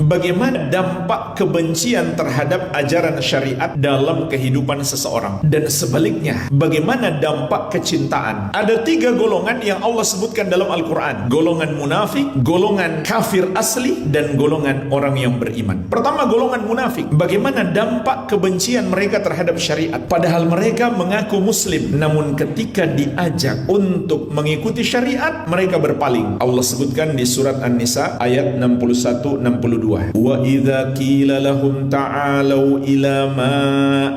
bagaimana dampak kebencian terhadap ajaran syariat dalam kehidupan seseorang, dan sebaliknya bagaimana dampak kecintaan. Ada 3 golongan yang Allah sebutkan dalam Al-Quran: golongan munafik, golongan kafir asli, dan golongan orang yang beriman. Pertama, golongan munafik. Bagaimana dampak kebencian mereka terhadap syariat, padahal mereka mengaku muslim, namun ketika diajak untuk mengikuti syariat mereka berpaling. Allah sebutkan di surat An-Nisa ayat 61-62, wa idza qila lahum ta'alu ila ma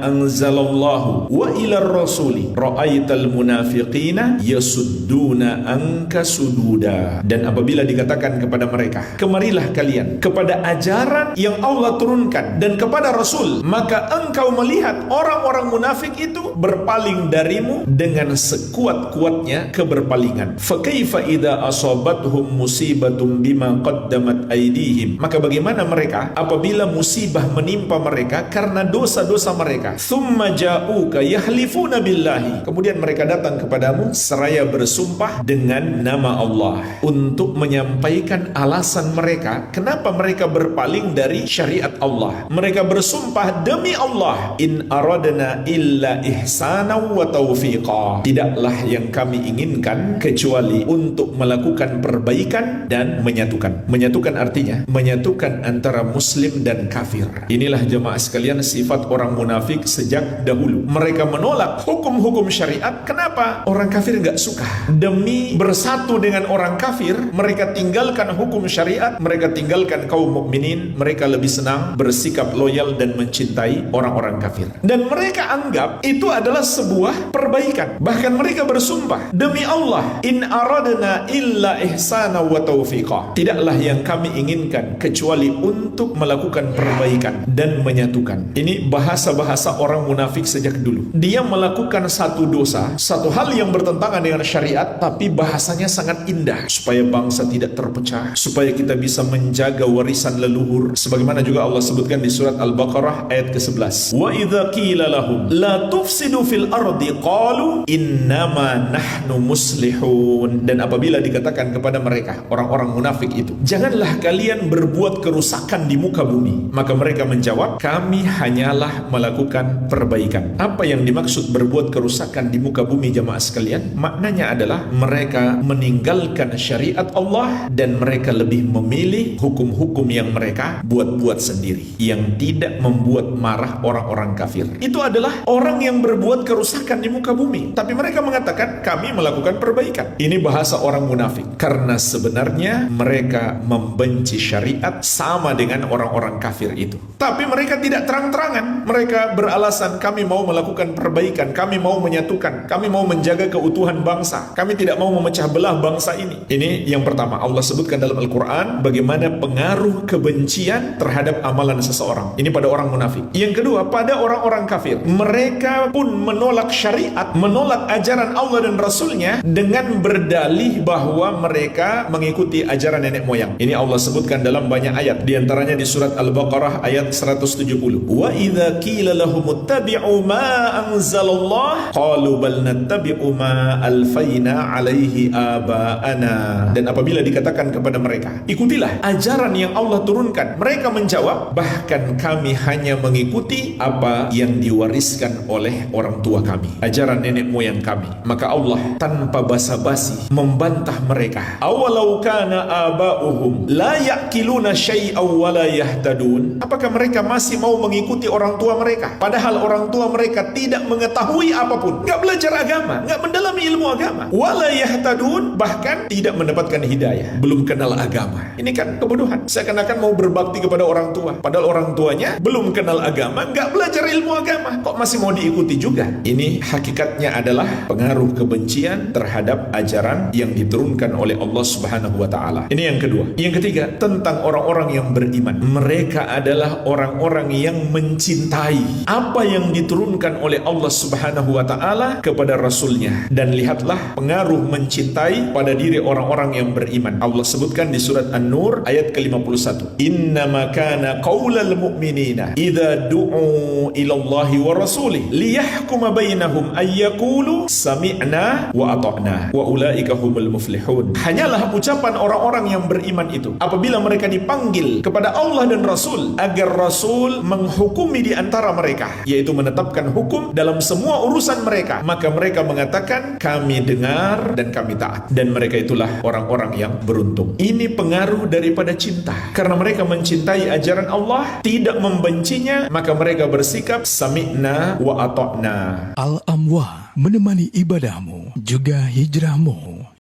anzalallahu wa ila ar-rasuli ra'aital munafiqina yasudduna anka sududa. Dan apabila dikatakan kepada mereka, kemarilah kalian kepada ajaran yang Allah turunkan dan kepada Rasul, maka engkau melihat orang-orang munafik itu berpaling darimu dengan sekuat-kuatnya keberpalingan. Fa kaifa idza asabathum musibatum bima qaddamat aydihim, maka bagaimana mereka apabila musibah menimpa mereka karena dosa-dosa mereka. Tsumma ja'uka yahlifuna billahi, kemudian mereka datang kepadamu seraya bersumpah dengan nama Allah untuk menyampaikan alasan mereka kenapa mereka berpaling dari syariat Allah. Mereka bersumpah demi Allah, in aradna illa ihsana wa taufiqa, tidaklah yang kami inginkan kecuali untuk melakukan perbaikan dan menyatukan. Menyatukan artinya menyatukan antara muslim dan kafir. Inilah jemaah sekalian sifat orang munafik sejak dahulu. Mereka menolak hukum-hukum syariat. Kenapa? Orang kafir gak suka. Demi bersatu dengan orang kafir, mereka tinggalkan hukum syariat, mereka tinggalkan kaum mukminin. Mereka lebih senang bersikap loyal dan mencintai orang-orang kafir. Dan mereka anggap itu adalah sebuah perbaikan. Bahkan mereka bersumpah demi Allah, in aradna illa ihsana wa taufiqa, tidaklah yang kami inginkan kecuali untuk melakukan perbaikan dan menyatukan. Ini bahasa-bahasa orang munafik sejak dulu. Dia melakukan satu dosa, satu hal yang bertentangan dengan syariat, tapi bahasanya sangat indah supaya bangsa tidak terpecah, supaya kita bisa menjaga warisan leluhur. Sebagaimana juga Allah sebutkan di surat Al-Baqarah ayat ke-11, wa idza qila lahum la tufsidu fil ardi qalu innama nahnu muslihun. Dan apabila dikatakan kepada mereka, orang-orang munafik itu, janganlah kalian berbuat kerusakan di muka bumi, maka mereka menjawab, kami hanyalah melakukan perbaikan. Apa yang dimaksud berbuat kerusakan di muka bumi jamaah sekalian? Maknanya adalah mereka meninggalkan syariat Allah dan mereka lebih memilih hukum-hukum yang mereka buat-buat sendiri, yang tidak membuat marah orang-orang kafir. Itu adalah orang yang berbuat kerusakan di muka bumi, tapi mereka mengatakan kami melakukan perbaikan. Ini bahasa orang munafik, karena sebenarnya mereka membenci syariat sama dengan orang-orang kafir itu. Tapi mereka tidak terang-terangan. Mereka beralasan kami mau melakukan perbaikan, kami mau menyatukan, kami mau menjaga keutuhan bangsa, kami tidak mau memecah belah bangsa ini. Ini yang pertama, Allah sebutkan dalam Al-Quran bagaimana pengaruh kebencian terhadap amalan seseorang. Ini pada orang munafik. Yang kedua, pada orang-orang kafir. Mereka pun menolak syariat, menolak ajaran Allah dan Rasulnya dengan berdalih bahwa mereka mengikuti ajaran nenek moyang. Ini Allah sebutkan dalam banyak ayat, di antaranya di surat Al-Baqarah ayat 170. Wa idza qila lahum ittabi'u ma anzalallah qalu bal nattabi'u ma alfaina alaihi aba'ana. Dan apabila dikatakan kepada mereka, ikutilah ajaran yang Allah turunkan, mereka menjawab, bahkan kami hanya mengikuti apa yang diwariskan oleh orang tua kami, ajaran nenek moyang kami. Maka Allah tanpa basa-basi membantah mereka, awalau kana aba'uhum la ya'kiluna syai'aw wa la yahtadun. Apakah mereka masih mau mengikuti orang tua mereka, padahal orang tua mereka tidak mengetahui apapun, nggak belajar agama, nggak mendalami ilmu agama, wa la yahtadun, bahkan tidak mendapatkan hidayah, belum kenal agama. Ini kan kebodohan. Seakan-akan mau berbakti kepada orang tua, padahal orang tuanya belum kenal agama, nggak belajar ilmu agama, kok masih mau diikuti juga. Ini hakikatnya adalah pengaruh kebencian terhadap ajaran yang diturunkan oleh Allah Subhanahu wa Ta'ala. Ini yang kedua. Yang ketiga, tentang orang-orang yang beriman. Mereka adalah orang-orang yang mencintai apa yang diturunkan oleh Allah Subhanahu wa Ta'ala kepada Rasulnya. Dan lihatlah pengaruh mencintai pada diri orang-orang yang beriman. Allah sebutkan di surat An-Nur ayat ke-51, innama kana qaulal mu'minina idza du'u ilallahi wa rasulih liyahkuma bainahum ayyaqulu sami'na wa ata'na wa ulaika humul muflihun. Hanyalah ucapan orang-orang yang beriman itu apabila mereka dipanggil memanggil kepada Allah dan Rasul agar Rasul menghukumi di antara mereka, yaitu menetapkan hukum dalam semua urusan mereka, maka mereka mengatakan kami dengar dan kami taat, dan mereka itulah orang-orang yang beruntung. Ini pengaruh daripada cinta. Karena mereka mencintai ajaran Allah, tidak membencinya, maka mereka bersikap sami'na wa ata'na. Al-Amwa, menemani ibadahmu juga hijrahmu.